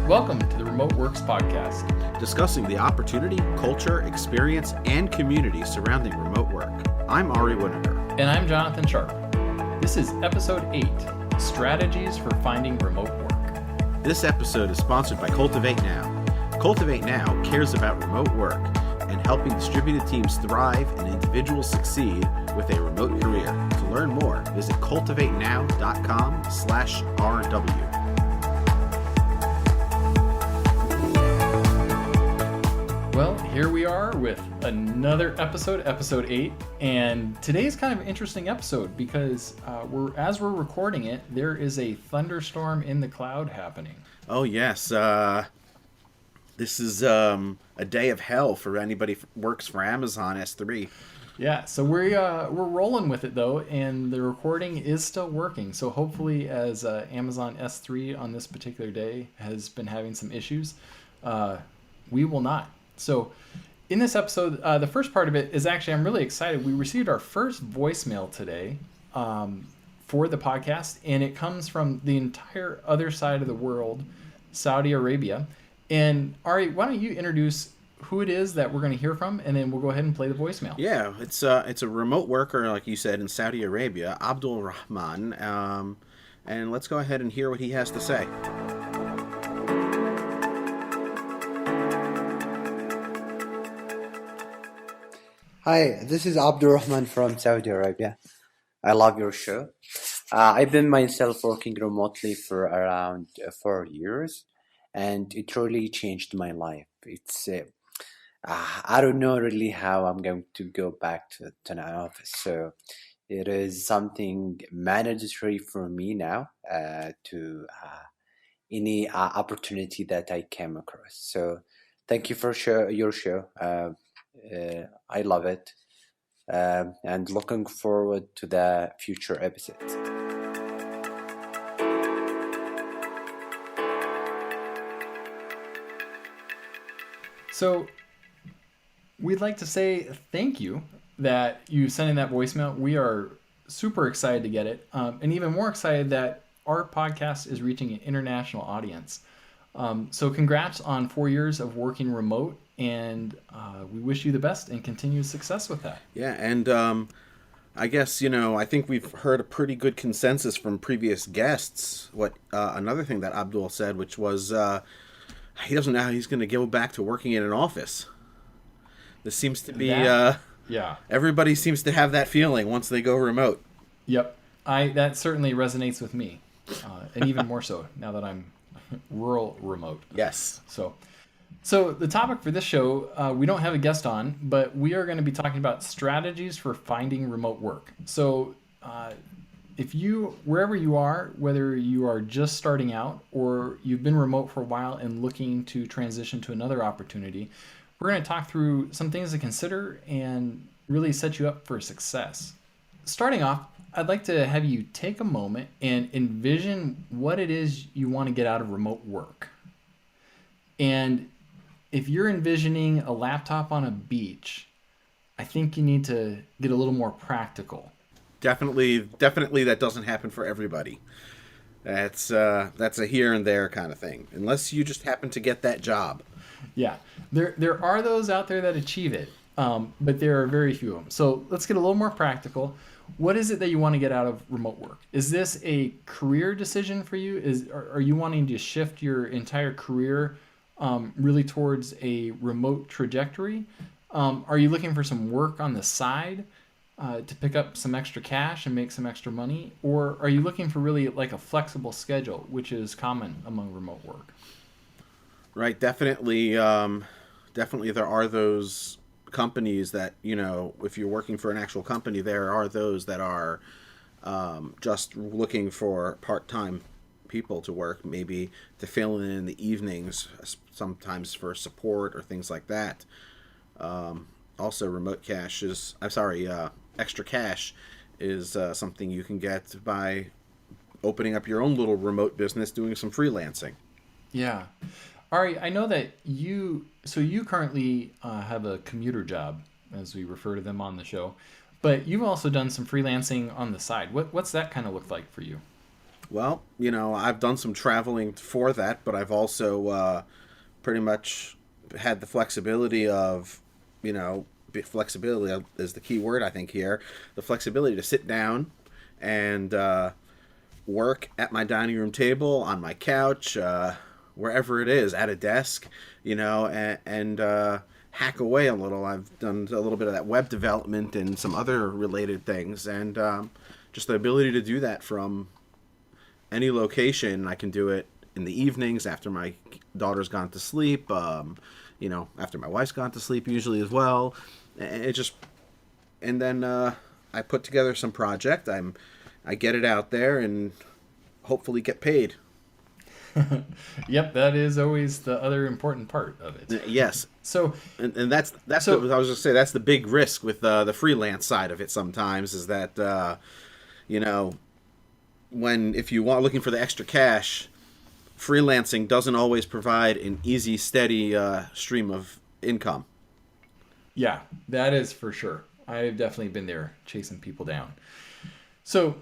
Welcome to the Remote Works Podcast, discussing the opportunity, culture, experience, and community surrounding remote work. I'm Ari Winokur. and I'm Jonathan Sharp. This is Episode 8, Strategies for Finding Remote Work. This episode is sponsored by Cultivate Now. Cultivate Now cares about remote work and helping distributed teams thrive and individuals succeed with a remote career. To learn more, visit cultivatenow.com/RW. Well, here we are with another episode, Episode 8, and today's kind of an interesting episode because as we're recording it, there is a thunderstorm in the cloud happening. Oh, yes. This is a day of hell for anybody who works for Amazon S3. Yeah, so we're rolling with it though, and the recording is still working. So hopefully, as Amazon S3 on this particular day has been having some issues, we will not. So in this episode, the first part of it is actually, I'm really excited. We received our first voicemail today for the podcast, and it comes from the entire other side of the world, Saudi Arabia. And Ari, why don't you introduce who it is that we're going to hear from, and then we'll go ahead and play the voicemail. Yeah, it's a remote worker, like you said, in Saudi Arabia, Abdul Rahman. And let's go ahead and hear what he has to say. Hi, this is Abdul Rahman from Saudi Arabia. I love your show. I've been myself working remotely for around 4 years, and it really changed my life. It's I don't know really how I'm going to go back to an office, so it is something mandatory for me now to any opportunity that I came across. So thank you for your show. I love it, and looking forward to the future episodes. So we'd like to say thank you that you sent in that voicemail. We are super excited to get it, and even more excited that our podcast is reaching an international audience. So congrats on 4 years of working remote, and we wish you the best and continued success with that. Yeah, and I guess, I think we've heard a pretty good consensus from previous guests. Another thing that Abdul said, which was he doesn't know how he's going to go back to working in an office. This seems to be, yeah. Everybody seems to have that feeling once they go remote. Yep, that certainly resonates with me, and even more so now that I'm rural remote. Yes. So the topic for this show, we don't have a guest on, but we are going to be talking about strategies for finding remote work. So wherever you are, whether you are just starting out or you've been remote for a while and looking to transition to another opportunity, we're going to talk through some things to consider and really set you up for success. Starting off, I'd like to have you take a moment and envision what it is you want to get out of remote work. And if you're envisioning a laptop on a beach, I think you need to get a little more practical. Definitely that doesn't happen for everybody. That's a here and there kind of thing, unless you just happen to get that job. Yeah, there are those out there that achieve it, but there are very few of them. So let's get a little more practical. What is it that you want to get out of remote work? Is this a career decision for you? Are you wanting to shift your entire career really towards a remote trajectory? Are you looking for some work on the side to pick up some extra cash and make some extra money? Or are you looking for really like a flexible schedule, which is common among remote work? Right, definitely there are those companies that, if you're working for an actual company, there are those that are just looking for part-time people to work, maybe to fill in the evenings, sometimes for support or things like that. Also, extra cash is something you can get by opening up your own little remote business, doing some freelancing. Yeah. Ari, I know that you currently have a commuter job, as we refer to them on the show, But you've also done some freelancing on the side. What's that kind of look like for you? Well, I've done some traveling for that, but I've also pretty much had the flexibility of, flexibility is the key word I think here, the flexibility to sit down and work at my dining room table, on my couch, wherever it is, at a desk, and hack away a little. I've done a little bit of that web development and some other related things, and just the ability to do that from any location. I can do it in the evenings after my daughter's gone to sleep, after my wife's gone to sleep usually as well. And it just, and then I put together some project. I get it out there and hopefully get paid. Yep, that is always the other important part of it. Yes. So, And that's so I was just say that's the big risk with the freelance side of it. Sometimes is that you know when if you want looking for the extra cash, freelancing doesn't always provide an easy, steady stream of income. yeah, that is for sure. I've definitely been there chasing people down. So,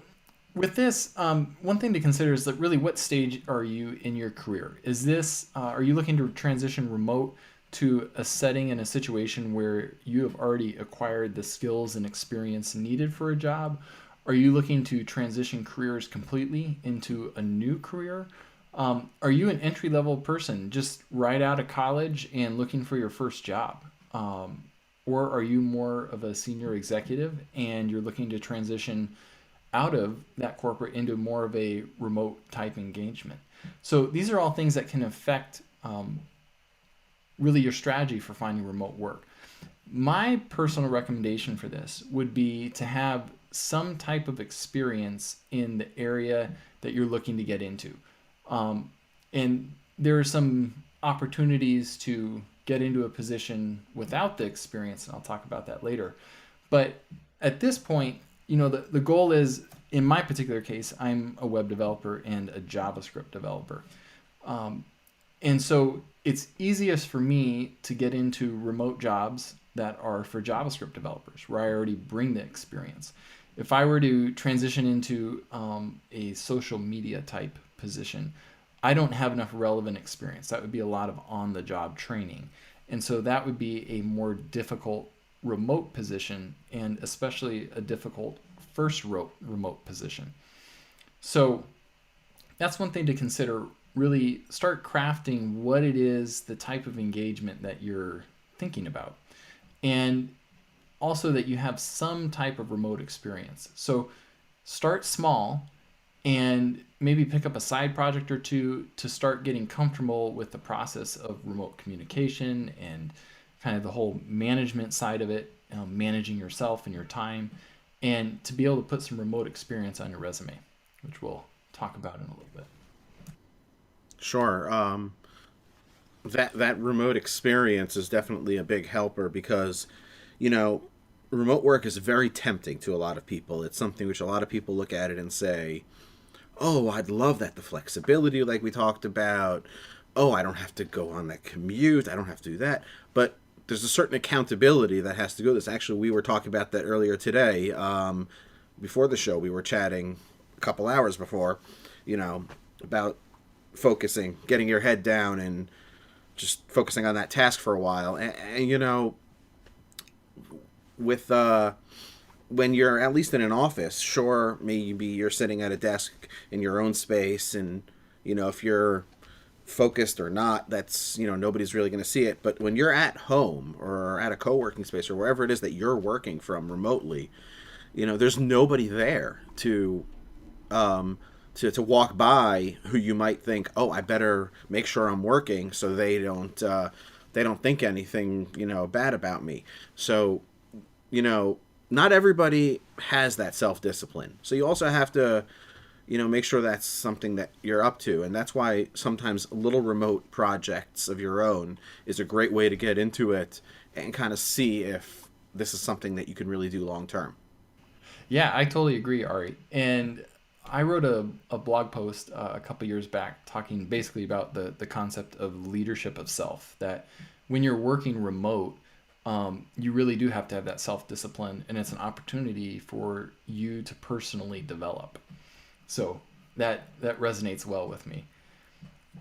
with this, one thing to consider is that really what stage are you in your career? Is this, are you looking to transition remote to a setting and a situation where you have already acquired the skills and experience needed for a job? Are you looking to transition careers completely into a new career? Are you an entry level person just right out of college and looking for your first job? Or are you more of a senior executive and you're looking to transition out of that corporate into more of a remote type engagement? So these are all things that can affect really your strategy for finding remote work. My personal recommendation for this would be to have some type of experience in the area that you're looking to get into. And there are some opportunities to get into a position without the experience, and I'll talk about that later. But at this point, the goal is, in my particular case, I'm a web developer and a JavaScript developer. And so it's easiest for me to get into remote jobs that are for JavaScript developers, where I already bring the experience. If I were to transition into a social media type position, I don't have enough relevant experience. That would be a lot of on-the-job training. And so that would be a more difficult remote position, and especially a difficult first remote position. So that's one thing to consider. Really start crafting what it is, the type of engagement that you're thinking about. And also that you have some type of remote experience. So start small and maybe pick up a side project or two to start getting comfortable with the process of remote communication and kind of the whole management side of it, managing yourself and your time, and to be able to put some remote experience on your resume, which we'll talk about in a little bit. Sure. That remote experience is definitely a big helper because, you know, remote work is very tempting to a lot of people. It's something which a lot of people look at it and say, "Oh, I'd love that, the flexibility like we talked about. Oh, I don't have to go on that commute. I don't have to do that." But there's a certain accountability that has to go with this. Actually, we were talking about that earlier today. Before the show, we were chatting a couple hours before, about focusing, getting your head down, and just focusing on that task for a while. And with when you're at least in an office, sure, maybe you're sitting at a desk in your own space, and if you're focused or not, that's nobody's really going to see it. But when you're at home or at a co-working space or wherever it is that you're working from remotely, there's nobody there to walk by who you might think, oh, I better make sure I'm working so they don't think anything bad about me. So not everybody has that self-discipline. So you also have to make sure that's something that you're up to. And that's why sometimes little remote projects of your own is a great way to get into it and kind of see if this is something that you can really do long term. Yeah, I totally agree, Ari. And I wrote a blog post a couple years back talking basically about the concept of leadership of self, that when you're working remote, you really do have to have that self-discipline, and it's an opportunity for you to personally develop. So that resonates well with me.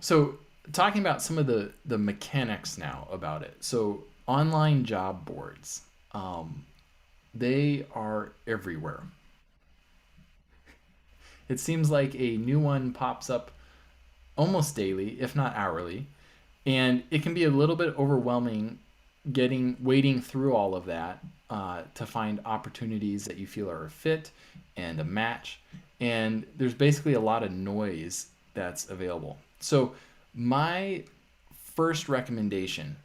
So talking about some of the mechanics now about it. So online job boards, they are everywhere. It seems like a new one pops up almost daily, if not hourly, and it can be a little bit overwhelming getting wading through all of that to find opportunities that you feel are a fit and a match. And there's basically a lot of noise that's available. So my first recommendation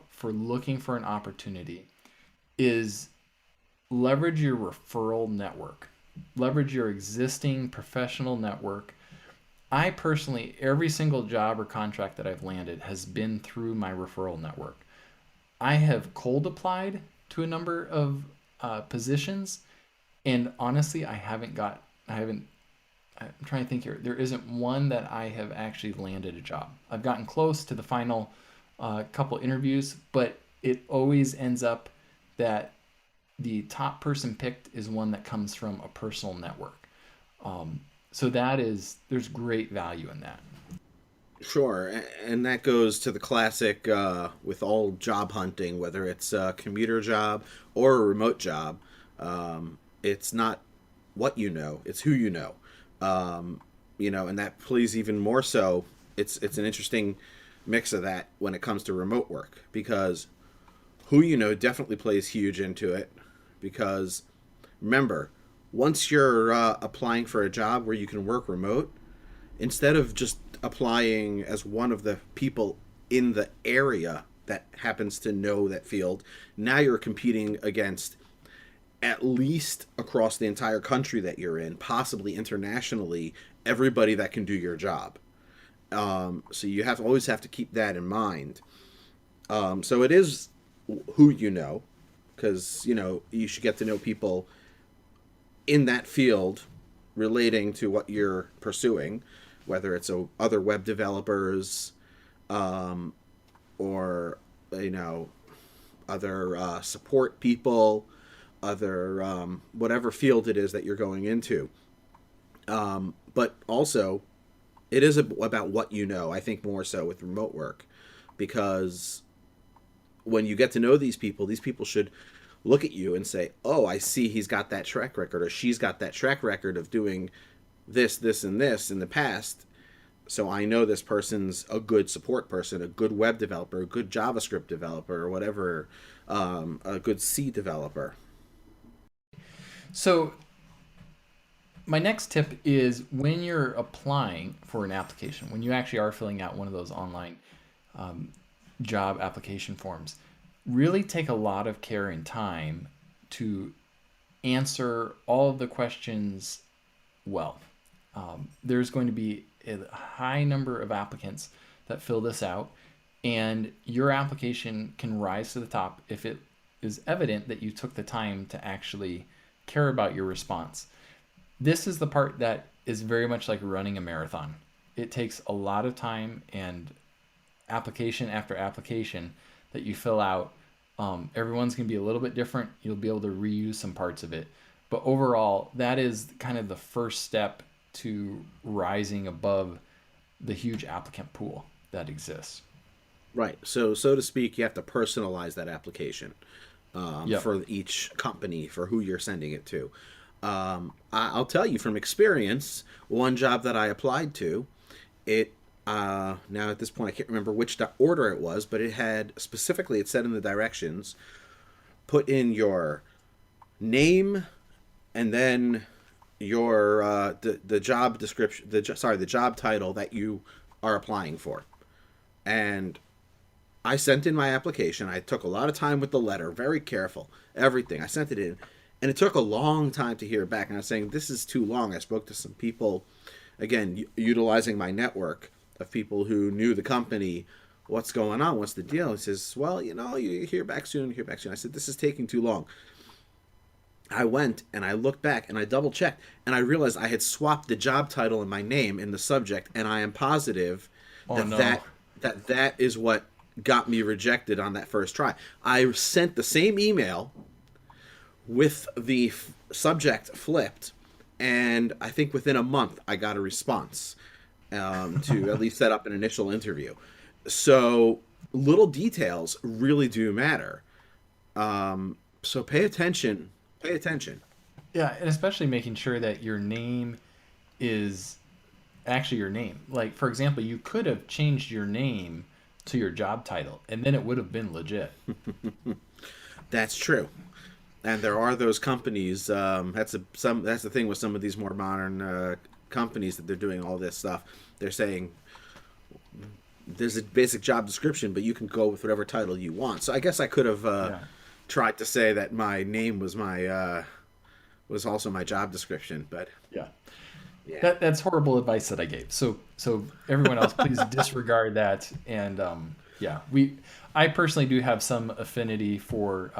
for looking for an opportunity is leverage your referral network. Leverage your existing professional network. I personally, every single job or contract that I've landed has been through my referral network. I have cold applied to a number of positions, and honestly, I haven't, I'm trying to think here. There isn't one that I have actually landed a job. I've gotten close to the final couple interviews, but it always ends up that the top person picked is one that comes from a personal network. So there's great value in that. Sure, and that goes to the classic with all job hunting, whether it's a commuter job or a remote job. It's not what you know; it's who you know. And that plays even more so. It's an interesting mix of that when it comes to remote work, because who you know definitely plays huge into it. Because remember, once you're applying for a job where you can work remote, instead of just applying as one of the people in the area that happens to know that field, now you're competing against, at least across the entire country that you're in, possibly internationally, everybody that can do your job. So you always have to keep that in mind. So it is who you know, because you should get to know people in that field relating to what you're pursuing, whether it's other web developers, or other support people, other whatever field it is that you're going into. But also, it is about what you know. I think more so with remote work, because when you get to know these people should look at you and say, "Oh, I see he's got that track record, or she's got that track record of doing this, this, and this in the past. So I know this person's a good support person, a good web developer, a good JavaScript developer, or whatever, a good C developer." So my next tip is, when you're applying for an application, when you actually are filling out one of those online job application forms, really take a lot of care and time to answer all of the questions well. There's going to be a high number of applicants that fill this out, and your application can rise to the top if it is evident that you took the time to actually care about your response. This is the part that is very much like running a marathon. It takes a lot of time, and application after application that you fill out, everyone's going to be a little bit different. You'll be able to reuse some parts of it. But overall, that is kind of the first step to rising above the huge applicant pool that exists. Right. So to speak, you have to personalize that application Yep. for each company, for who you're sending it to. I'll tell you from experience, one job that I applied to, it now at this point I can't remember which order it was, but it said in the directions, put in your name and then your the job description, the job title that you are applying for. And I sent in my application. I took a lot of time with the letter, very careful, everything. I sent it in, and it took a long time to hear back. And I was saying, this is too long. I spoke to some people, again, utilizing my network of people who knew the company. What's going on? What's the deal? He says, well, you hear back soon, hear back soon. I said, this is taking too long. I went and I looked back and I double checked, and I realized I had swapped the job title and my name in the subject, and I am positive Oh that no. that is what got me rejected on that first try. I sent the same email with the subject flipped, and I think within a month I got a response to at least set up an initial interview. So little details really do matter. So pay attention. Pay attention. Yeah, and especially making sure that your name is actually your name. Like, for example, you could have changed your name to your job title, and then it would have been legit. That's true. And there are those companies. That's the thing with some of these more modern companies that they're doing all this stuff. They're saying there's a basic job description, but you can go with whatever title you want. So I guess I could have Yeah. tried to say that my name was my was also my job description, but Yeah. yeah. That's horrible advice that I gave. So everyone else, please disregard that. And yeah, I personally do have some affinity for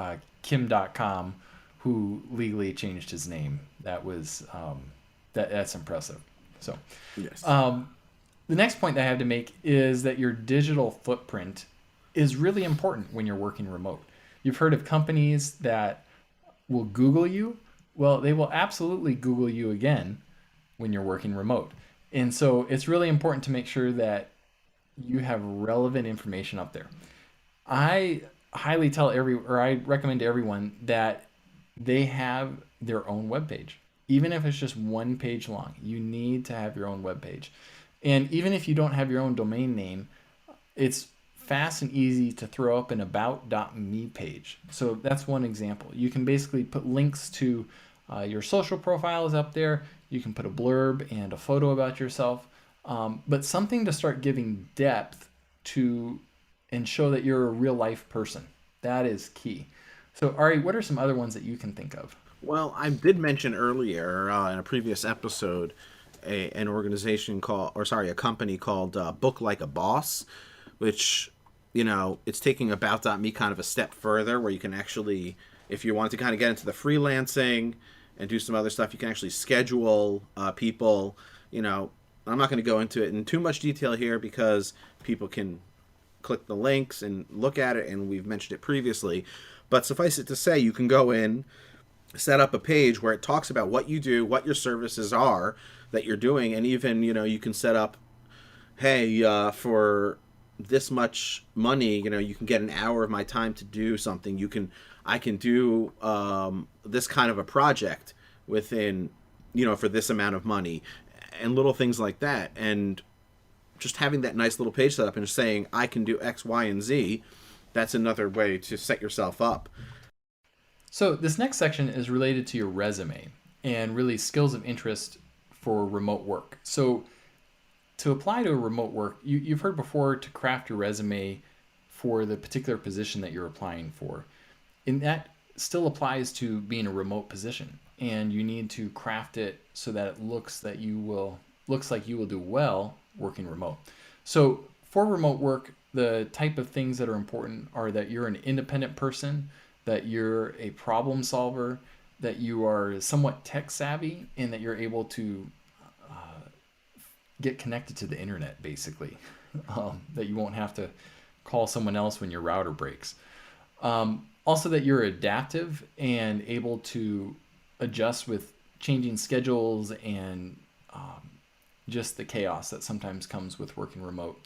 Kim.com, who legally changed his name. That was that's impressive. So Yes. the next point that I have to make is that your digital footprint is really important when you're working remote. You've heard of companies that will Google you. Well, they will absolutely Google you again when you're working remote. And so it's really important to make sure that you have relevant information up there. I I recommend to everyone that they have their own webpage. Even if it's just one page long, you need to have your own webpage. And even if you don't have your own domain name, it's fast and easy to throw up an about.me page. So that's one example. You can basically put links to your social profiles up there. You can put a blurb and a photo about yourself, but something to start giving depth to and show that you're a real life person. That is key. So, Ari, what are some other ones that you can think of? Well, I did mention earlier in a previous episode an organization called, or sorry, a company called BookLikeABoss, which, it's taking About.me kind of a step further where you can actually, if you want to kind of get into the freelancing and do some other stuff, you can actually schedule people. I'm not going to go into it in too much detail here because people can click the links and look at it, and we've mentioned it previously. But suffice it to say, you can go in, set up a page where it talks about what you do, what your services are that you're doing, and even, you can set up, hey, for this much money, you can get an hour of my time to do something. I can do this kind of a project within, for this amount of money, and little things like that. And just having that nice little page set up and just saying, I can do X, Y, and Z, that's another way to set yourself up. So, this next section is related to your resume and really skills of interest for remote work. So, to apply to a remote work, you've heard before to craft your resume for the particular position that you're applying for. And that still applies to being a remote position. And you need to craft it so that it looks like you will do well working remote. So for remote work, the type of things that are important are that you're an independent person, that you're a problem solver, that you are somewhat tech savvy, and that you're able to get connected to the internet, basically. That you won't have to call someone else when your router breaks. Also, that you're adaptive and able to adjust with changing schedules and just the chaos that sometimes comes with working remote.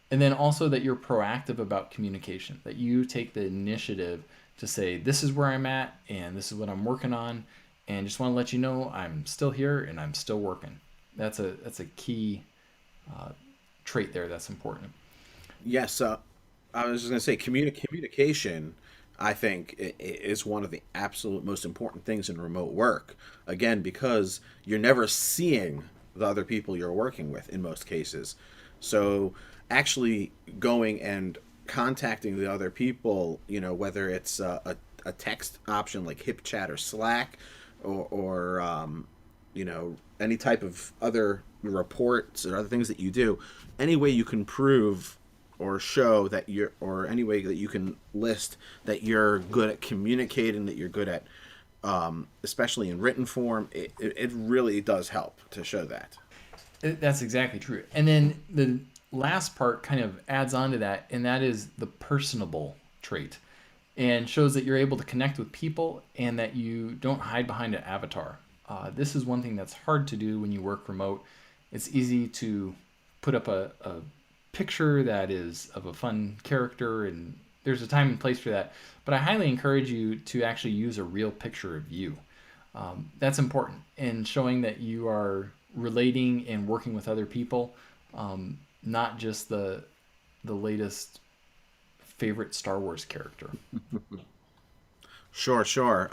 And then also that you're proactive about communication, that you take the initiative to say, this is where I'm at and this is what I'm working on. And just want to let you know I'm still here and I'm still working. That's a key trait there that's important. Yes, I was just going to say communication, I think, is one of the absolute most important things in remote work. Again, because you're never seeing the other people you're working with in most cases. So actually going and contacting the other people, whether it's a text option like HipChat or Slack, or any type of other reports or other things that you do, any way you can prove or show that or any way that you can list that you're good at communicating, that you're good at, especially in written form, it really does help to show that. That's exactly true. And then last part kind of adds on to that, and that is the personable trait, and shows that you're able to connect with people and that you don't hide behind an avatar. This is one thing that's hard to do when you work remote. It's easy to put up a picture that is of a fun character, and there's a time and place for that. But I highly encourage you to actually use a real picture of you. That's important in showing that you are relating and working with other people, not just the latest favorite Star Wars character. Sure, sure.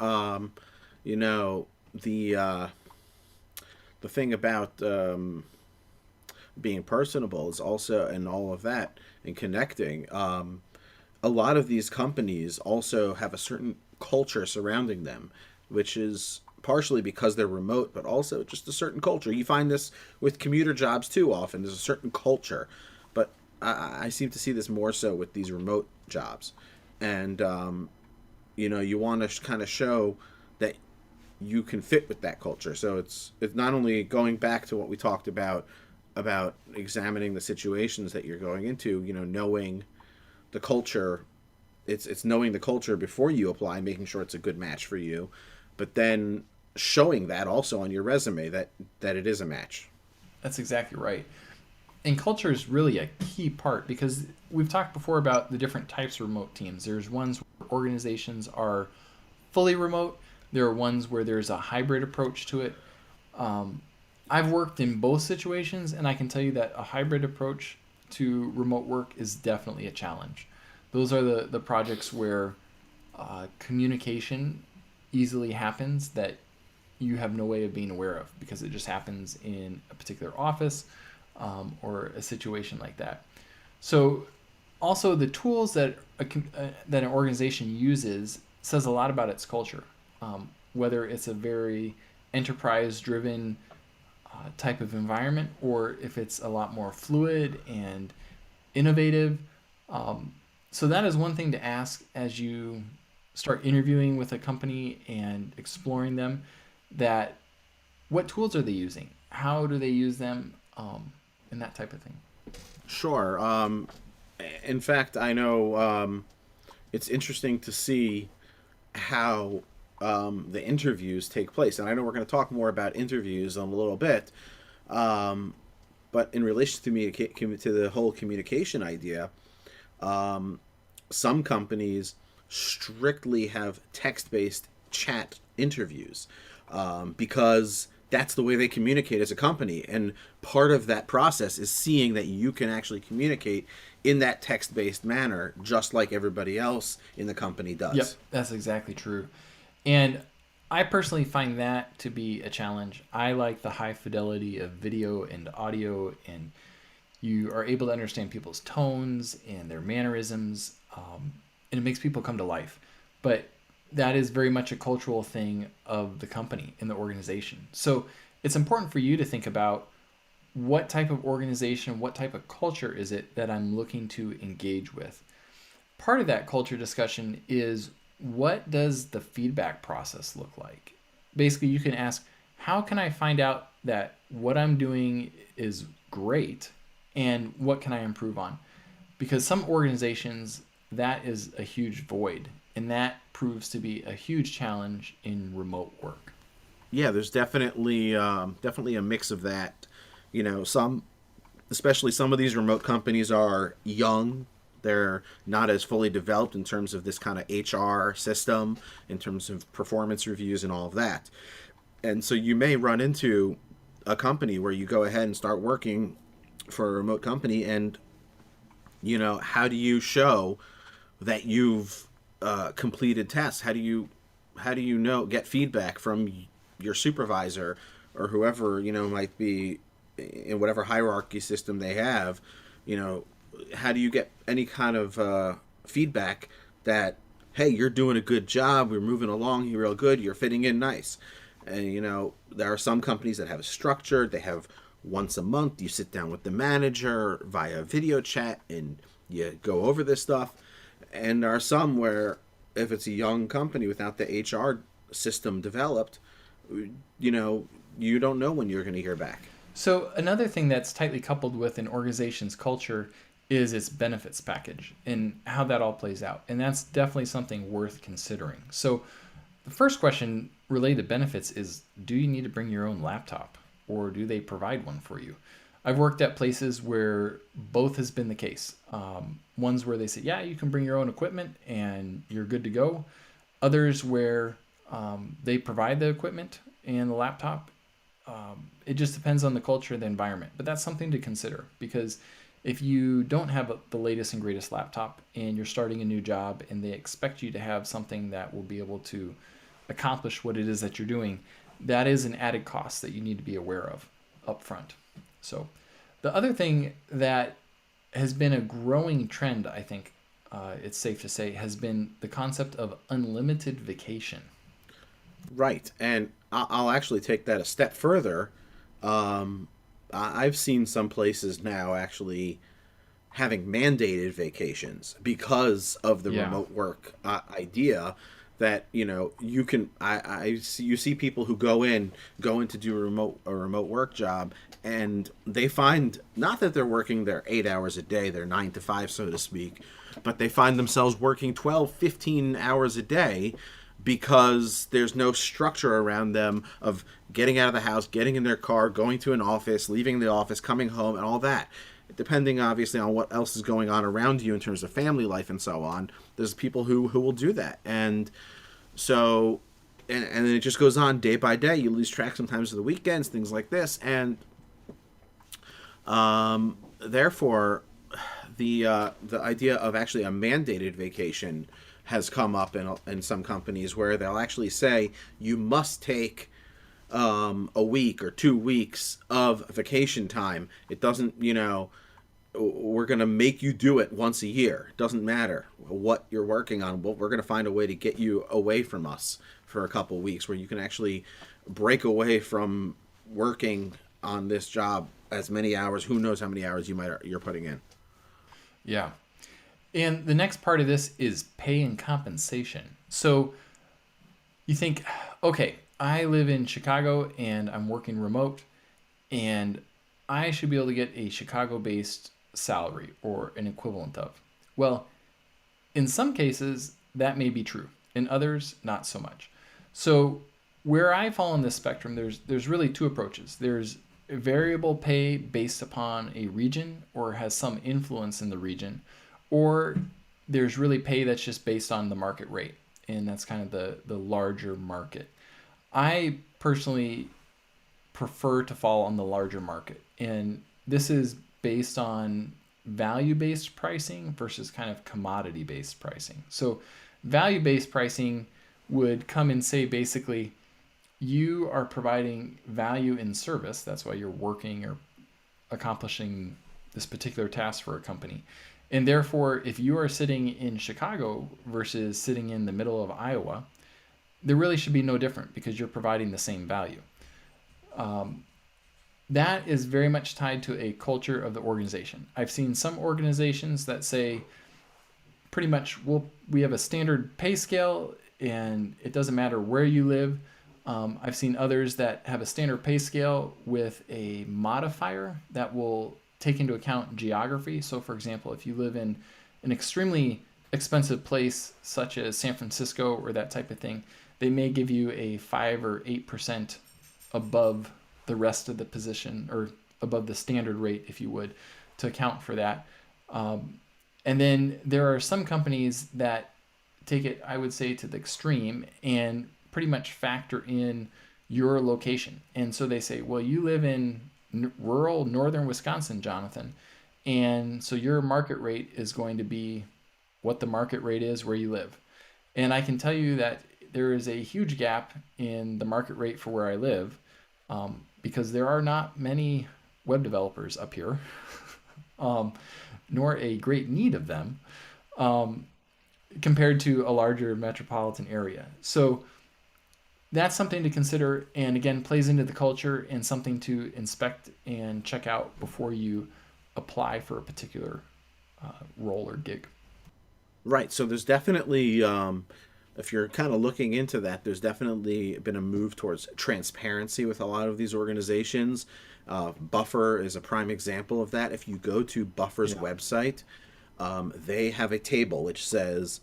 You know, the thing about being personable is also, and all of that, and connecting. A lot of these companies also have a certain culture surrounding them, which is partially because they're remote, but also just a certain culture. You find this with commuter jobs too often. There's a certain culture, but I seem to see this more so with these remote jobs. And, you know, you want to kind of show that you can fit with that culture. So it's not only going back to what we talked about examining the situations that you're going into, you know, knowing the culture. It's knowing the culture before you apply, making sure it's a good match for you, but then showing that also on your resume that it is a match. That's exactly right. And culture is really a key part, because we've talked before about the different types of remote teams. There's ones where organizations are fully remote. There are ones where there's a hybrid approach to it. I've worked in both situations, and I can tell you that a hybrid approach to remote work is definitely a challenge. Those are the projects where communication easily happens that you have no way of being aware of, because it just happens in a particular office, or a situation like that. So also the tools that that an organization uses says a lot about its culture, whether it's a very enterprise driven type of environment, or if it's a lot more fluid and innovative. So that is one thing to ask as you start interviewing with a company and exploring them, that what tools are they using? How do they use them? And that type of thing. Sure. In fact, I know it's interesting to see how the interviews take place. And I know we're going to talk more about interviews in a little bit. But in relation to to the whole communication idea, some companies strictly have text-based chat interviews, because that's the way they communicate as a company. And part of that process is seeing that you can actually communicate in that text-based manner, just like everybody else in the company does. Yep, that's exactly true. And I personally find that to be a challenge. I like the high fidelity of video and audio, and you are able to understand people's tones and their mannerisms, and it makes people come to life. But that is very much a cultural thing of the company and the organization. So it's important for you to think about what type of organization, what type of culture is it that I'm looking to engage with. Part of that culture discussion is, what does the feedback process look like? Basically, you can ask, how can I find out that what I'm doing is great, and what can I improve on? Because some organizations, that is a huge void, and that proves to be a huge challenge in remote work. Yeah, there's definitely a mix of that. You know, especially some of these remote companies are young. They're not as fully developed in terms of this kind of HR system, in terms of performance reviews and all of that. And so you may run into a company where you go ahead and start working for a remote company, and you know, how do you show that you've completed tests? How do you get feedback from your supervisor or whoever, you know, might be in whatever hierarchy system they have? You know, how do you get any kind of feedback that, hey, you're doing a good job, we're moving along here real good, you're fitting in nice? And you know, there are some companies that have a structure. They have once a month you sit down with the manager via video chat and you go over this stuff. And there are some where, if it's a young company without the HR system developed, you know, you don't know when you're going to hear back. So another thing that's tightly coupled with an organization's culture is its benefits package and how that all plays out. And that's definitely something worth considering. So the first question related to benefits is, do you need to bring your own laptop or do they provide one for you? I've worked at places where both has been the case. Ones where they say, yeah, you can bring your own equipment and you're good to go. Others where they provide the equipment and the laptop. It just depends on the culture and the environment. But that's something to consider because if you don't have the latest and greatest laptop and you're starting a new job and they expect you to have something that will be able to accomplish what it is that you're doing, that is an added cost that you need to be aware of up front. So the other thing that has been a growing trend, I think it's safe to say, has been the concept of unlimited vacation. Right, and I'll actually take that a step further. I've seen some places now actually having mandated vacations because of the Yeah. remote work idea that you can you see people who go in to do a remote work job, and they find not that they're working their 8 hours a day, their 9 to 5, so to speak, but they find themselves working 12, 15 hours a day because there's no structure around them of getting out of the house, getting in their car, going to an office, leaving the office, coming home, and all that. Depending, obviously, on what else is going on around you in terms of family life and so on, there's people who will do that. And so, and then it just goes on day by day. You lose track sometimes of the weekends, things like this. And therefore, the idea of actually a mandated vacation has come up in some companies where they'll actually say you must take a week or 2 weeks of vacation time. It doesn't, we're going to make you do it once a year. It doesn't matter what you're working on. We're going to find a way to get you away from us for a couple weeks where you can actually break away from working on this job as many hours. Who knows how many hours you're putting in. Yeah. And the next part of this is pay and compensation. So you think, okay, I live in Chicago and I'm working remote and I should be able to get a Chicago based salary or an equivalent of. Well, in some cases, that may be true. In others, not so much. So where I fall on this spectrum, there's really two approaches. There's variable pay based upon a region or has some influence in the region, or there's really pay that's just based on the market rate, and that's kind of the larger market. I personally prefer to fall on the larger market, and this is based on value based pricing versus kind of commodity based pricing. So value based pricing would come and say basically you are providing value in service, that's why you're working or accomplishing this particular task for a company. And therefore, if you are sitting in Chicago versus sitting in the middle of Iowa, there really should be no different because you're providing the same value. That is very much tied to a culture of the organization. I've seen some organizations that say pretty much we have a standard pay scale and it doesn't matter where you live. I've seen others that have a standard pay scale with a modifier that will take into account geography. So, for example, if you live in an extremely expensive place such as San Francisco or that type of thing, they may give you a 5 or 8% above the rest of the position or above the standard rate, if you would, to account for that. And then there are some companies that take it, I would say, to the extreme and pretty much factor in your location. And so they say, well, you live in rural northern Wisconsin, Jonathan, and so your market rate is going to be what the market rate is where you live. And I can tell you that there is a huge gap in the market rate for where I live, because there are not many web developers up here, nor a great need of them, compared to a larger metropolitan area. So that's something to consider, and again, plays into the culture and something to inspect and check out before you apply for a particular role or gig. Right. So there's definitely if you're kind of looking into that, there's definitely been a move towards transparency with a lot of these organizations. Buffer is a prime example of that. If you go to Buffer's Yeah. website, they have a table which says,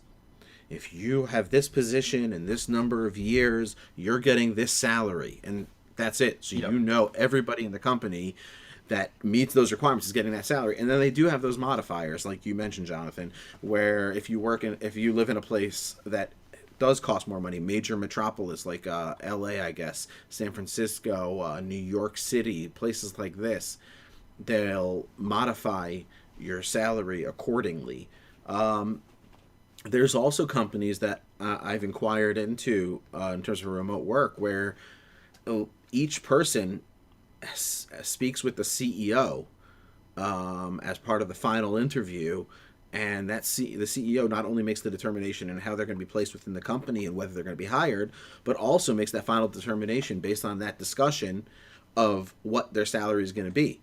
if you have this position and this number of years, you're getting this salary. And that's it. So Yep. you know everybody in the company that meets those requirements is getting that salary. And then they do have those modifiers, like you mentioned, Jonathan, where if you live in a place that does cost more money, major metropolis like LA, I guess, San Francisco, New York City, places like this, they'll modify your salary accordingly. There's also companies that I've inquired into in terms of remote work where each person speaks with the CEO as part of the final interview, and the CEO not only makes the determination in how they're going to be placed within the company and whether they're going to be hired, but also makes that final determination based on that discussion of what their salary is going to be.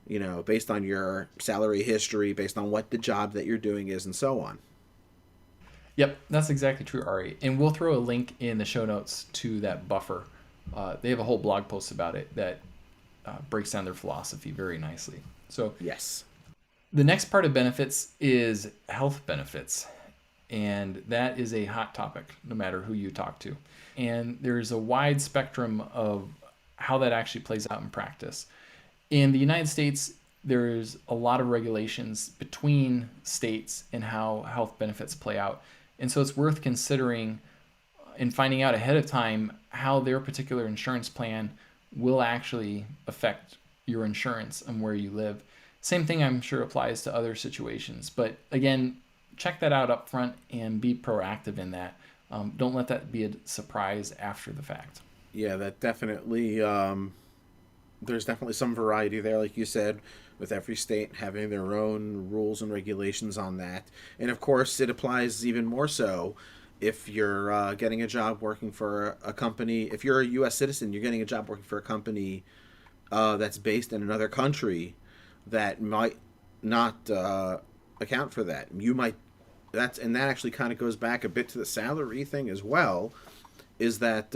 You know, based on your salary history, based on what the job that you're doing is, and so on. Yep, that's exactly true, Ari. And we'll throw a link in the show notes to that Buffer. They have a whole blog post about it that breaks down their philosophy very nicely. So Yes. the next part of benefits is health benefits. And that is a hot topic, no matter who you talk to. And there's a wide spectrum of how that actually plays out in practice. In the United States, there's a lot of regulations between states and how health benefits play out. And so it's worth considering and finding out ahead of time how their particular insurance plan will actually affect your insurance and where you live. Same thing I'm sure applies to other situations. But again, check that out up front and be proactive in that. Don't let that be a surprise after the fact. Yeah, that definitely. There's definitely some variety there, like you said, with every state having their own rules and regulations on that. And of course, it applies even more so if you're getting a job working for a company. If you're a U.S. citizen, you're getting a job working for a company that's based in another country that might not account for that. You might that actually kind of goes back a bit to the salary thing as well. Is that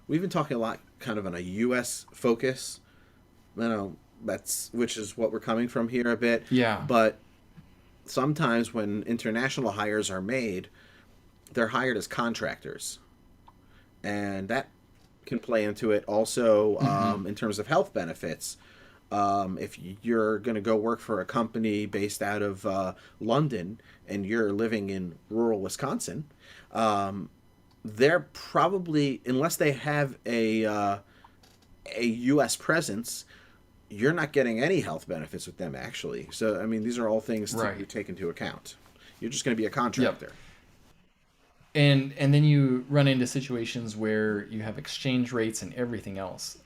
we've been talking a lot kind of on a U.S. focus. You know, which is what we're coming from here a bit. Yeah. But sometimes when international hires are made, they're hired as contractors, and that can play into it also Mm-hmm. in terms of health benefits. If you're going to go work for a company based out of London and you're living in rural Wisconsin, they're probably, unless they have a U.S. presence, you're not getting any health benefits with them actually. So I mean, these are all things to Right. take into account. You're just going to be a Yep. contractor. And then you run into situations where you have exchange rates and everything else.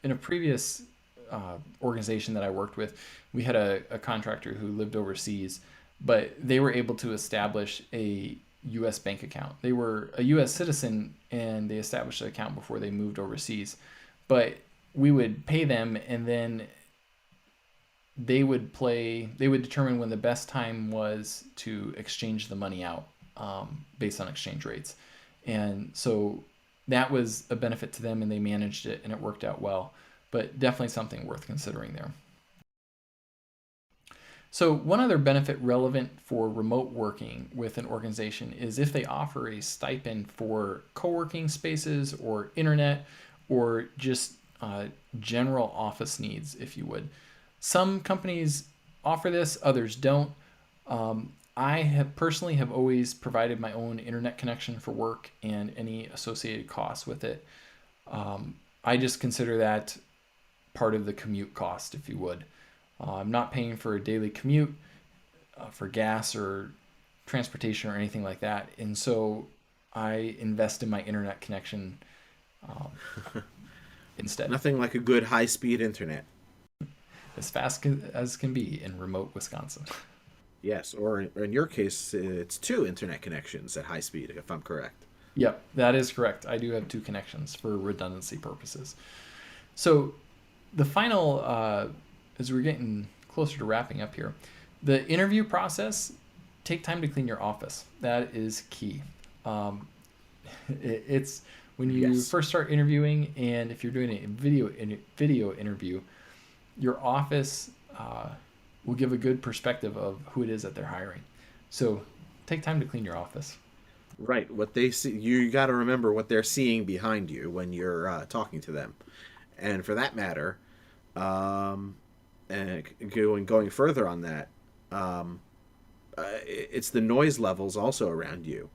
In a previous organization that I worked with, we had a contractor who lived overseas, but they were able to establish a U.S. bank account. They were a U.S. citizen and they established an account before they moved overseas. But we would pay them, and then they would determine when the best time was to exchange the money out based on exchange rates. And so that was a benefit to them, and they managed it and it worked out well. But definitely something worth considering there. So one other benefit relevant for remote working with an organization is if they offer a stipend for co-working spaces or internet or just general office needs, if you would. Some companies offer this, others don't. I have personally have always provided my own internet connection for work and any associated costs with it. I just consider that part of the commute cost, if you would. I'm not paying for a daily commute for gas or transportation or anything like that. And so I invest in my internet connection um, instead, Nothing like a good high speed internet. as fast as can be in remote Wisconsin. Yes, or in your case, it's two internet connections at high speed, if I'm correct. Yep, that is correct. I do have two connections for redundancy purposes. So the final, as we're getting closer to wrapping up here, the interview process, take time to clean your office. That is key. It's when you Yes. first start interviewing, and if you're doing a video interview, your office will give a good perspective of who it is that they're hiring. So take time to clean your office. Right. What they see, you got to remember what they're seeing behind you when you're talking to them. And for that matter, um, and going further on that, um, it's the noise levels also around you.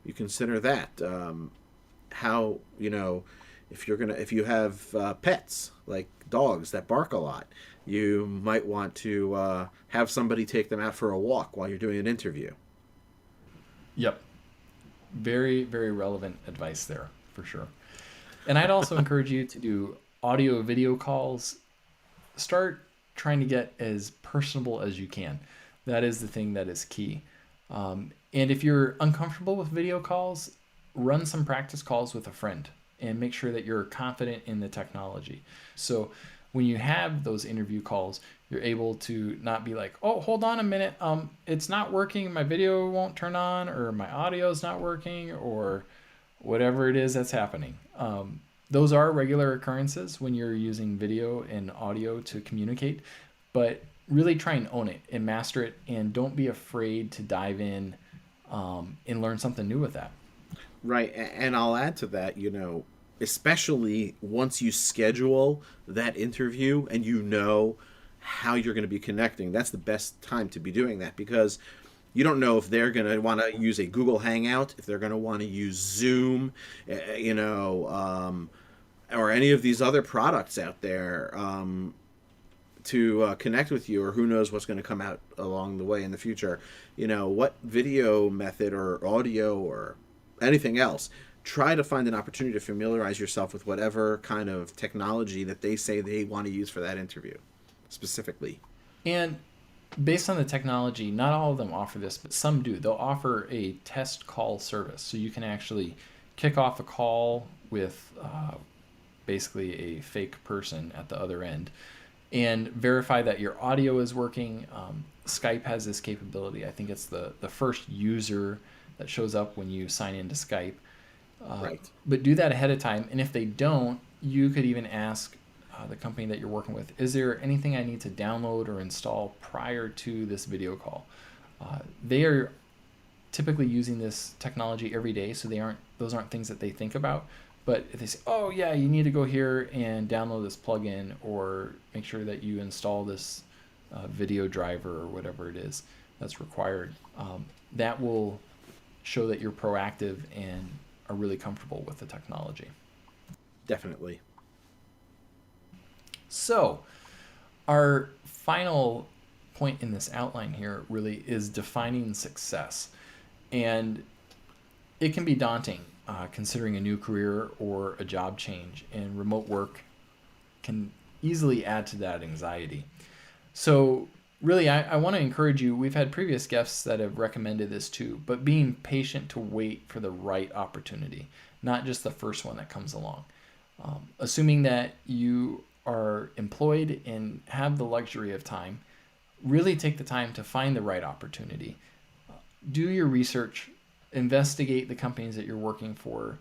You consider that how if you have pets like dogs that bark a lot, you might want to have somebody take them out for a walk while you're doing an interview. Yep. Very, very relevant advice there for sure. And I'd also encourage you to do audio video calls. Start trying to get as personable as you can. That is the thing that is key. And if you're uncomfortable with video calls, run some practice calls with a friend and make sure that you're confident in the technology. So when you have those interview calls, you're able to not be like, oh, hold on a minute, it's not working, my video won't turn on, or my audio is not working, or whatever it is that's happening. Those are regular occurrences when you're using video and audio to communicate, but really try and own it and master it, and don't be afraid to dive in and learn something new with that. Right, and I'll add to that, especially once you schedule that interview and you know how you're going to be connecting, that's the best time to be doing that, because you don't know if they're going to want to use a Google Hangout, if they're going to want to use Zoom, or any of these other products out there to connect with you, or who knows what's going to come out along the way in the future. What video method or audio or anything else, try to find an opportunity to familiarize yourself with whatever kind of technology that they say they want to use for that interview specifically. And based on the technology, not all of them offer this, but some do. They'll offer a test call service. So you can actually kick off a call with basically a fake person at the other end and verify that your audio is working. Skype has this capability. I think it's the first user that shows up when you sign into Skype. Right. But do that ahead of time. And if they don't, you could even ask the company that you're working with, is there anything I need to download or install prior to this video call? They are typically using this technology every day, so those aren't things that they think about. But if they say, oh yeah, you need to go here and download this plugin, or make sure that you install this video driver or whatever it is that's required, that will show that you're proactive and are really comfortable with the technology. Definitely. So, our final point in this outline here really is defining success. And it can be daunting considering a new career or a job change, and remote work can easily add to that anxiety. So, really, I want to encourage you. We've had previous guests that have recommended this too, but being patient to wait for the right opportunity, not just the first one that comes along. Assuming that you are employed and have the luxury of time, really take the time to find the right opportunity. Do your research, investigate the companies that you're working for,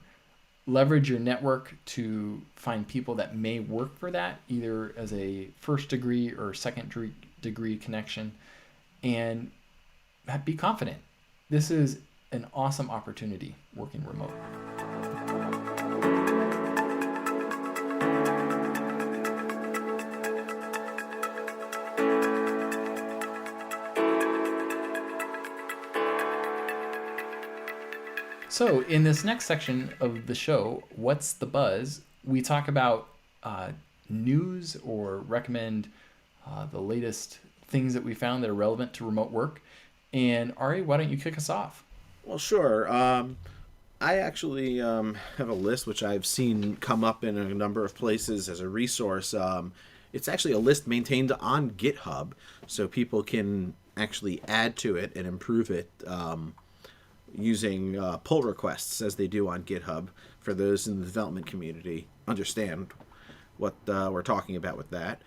leverage your network to find people that may work for that, either as a first degree or second degree connection, and be confident. This is an awesome opportunity working remote. So in this next section of the show, What's the Buzz?, we talk about news or recommend the latest things that we found that are relevant to remote work. And Ari, why don't you kick us off? Well, sure. I actually have a list which I've seen come up in a number of places as a resource. It's actually a list maintained on GitHub, so people can actually add to it and improve it using pull requests, as they do on GitHub. For those in the development community, understand what we're talking about with that.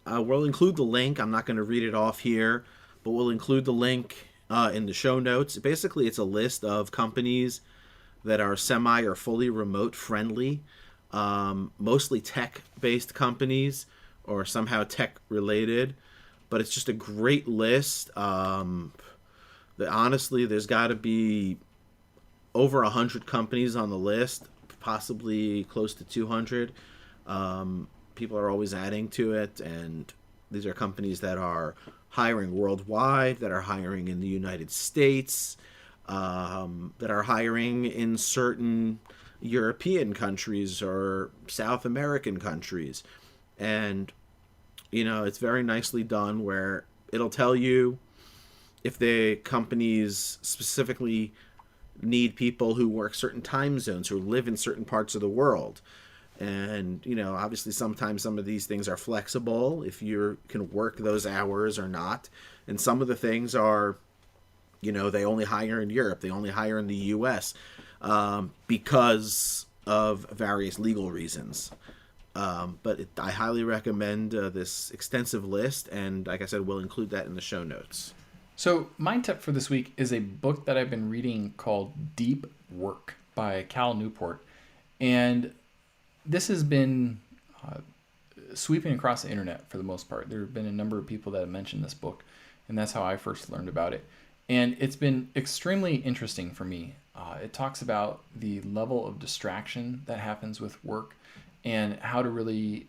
We'll include the link. I'm not going to read it off here, but we'll include the link in the show notes. Basically, it's a list of companies that are semi or fully remote friendly, mostly tech-based companies or somehow tech-related. But it's just a great list. Honestly, there's got to be over 100 companies on the list, possibly close to 200. People are always adding to it, and these are companies that are hiring worldwide, that are hiring in the United States, that are hiring in certain European countries or South American countries. And, it's very nicely done where it'll tell you if the companies specifically need people who work certain time zones, who live in certain parts of the world. And, obviously sometimes some of these things are flexible if you can work those hours or not. And some of the things are, they only hire in Europe, they only hire in the US because of various legal reasons. But I highly recommend this extensive list. And like I said, we'll include that in the show notes. So my tip for this week is a book that I've been reading called Deep Work by Cal Newport. And this has been sweeping across the internet for the most part. There have been a number of people that have mentioned this book, and that's how I first learned about it. And it's been extremely interesting for me. It talks about the level of distraction that happens with work and how to really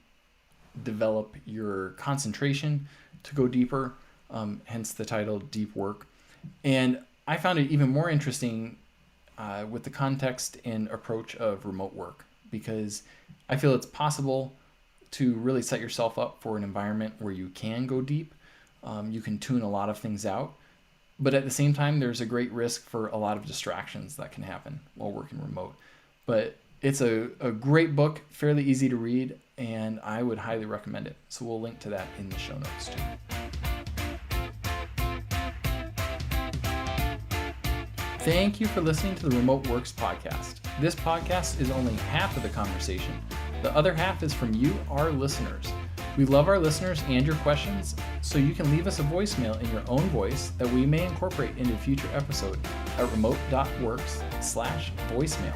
develop your concentration to go deeper, hence the title Deep Work. And I found it even more interesting with the context and approach of remote work, because I feel it's possible to really set yourself up for an environment where you can go deep. You can tune a lot of things out, but at the same time, there's a great risk for a lot of distractions that can happen while working remote. But it's a great book, fairly easy to read, and I would highly recommend it. So we'll link to that in the show notes too. Thank you for listening to the Remote Works podcast. This podcast is only half of the conversation. The other half is from you, our listeners. We love our listeners and your questions, so you can leave us a voicemail in your own voice that we may incorporate into a future episode at remote.works/voicemail.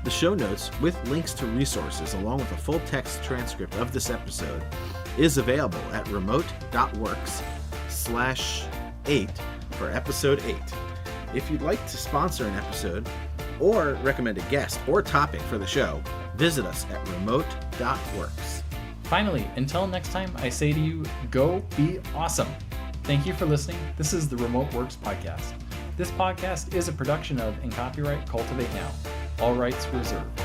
The show notes with links to resources along with a full text transcript of this episode is available at remote.works/8 for episode 8. If you'd like to sponsor an episode or recommend a guest or topic for the show, visit us at remote.works. Finally, until next time, I say to you, go be awesome. Thank you for listening. This is the Remote Works podcast. This podcast is a production of and copyright Cultivate Now. All rights reserved.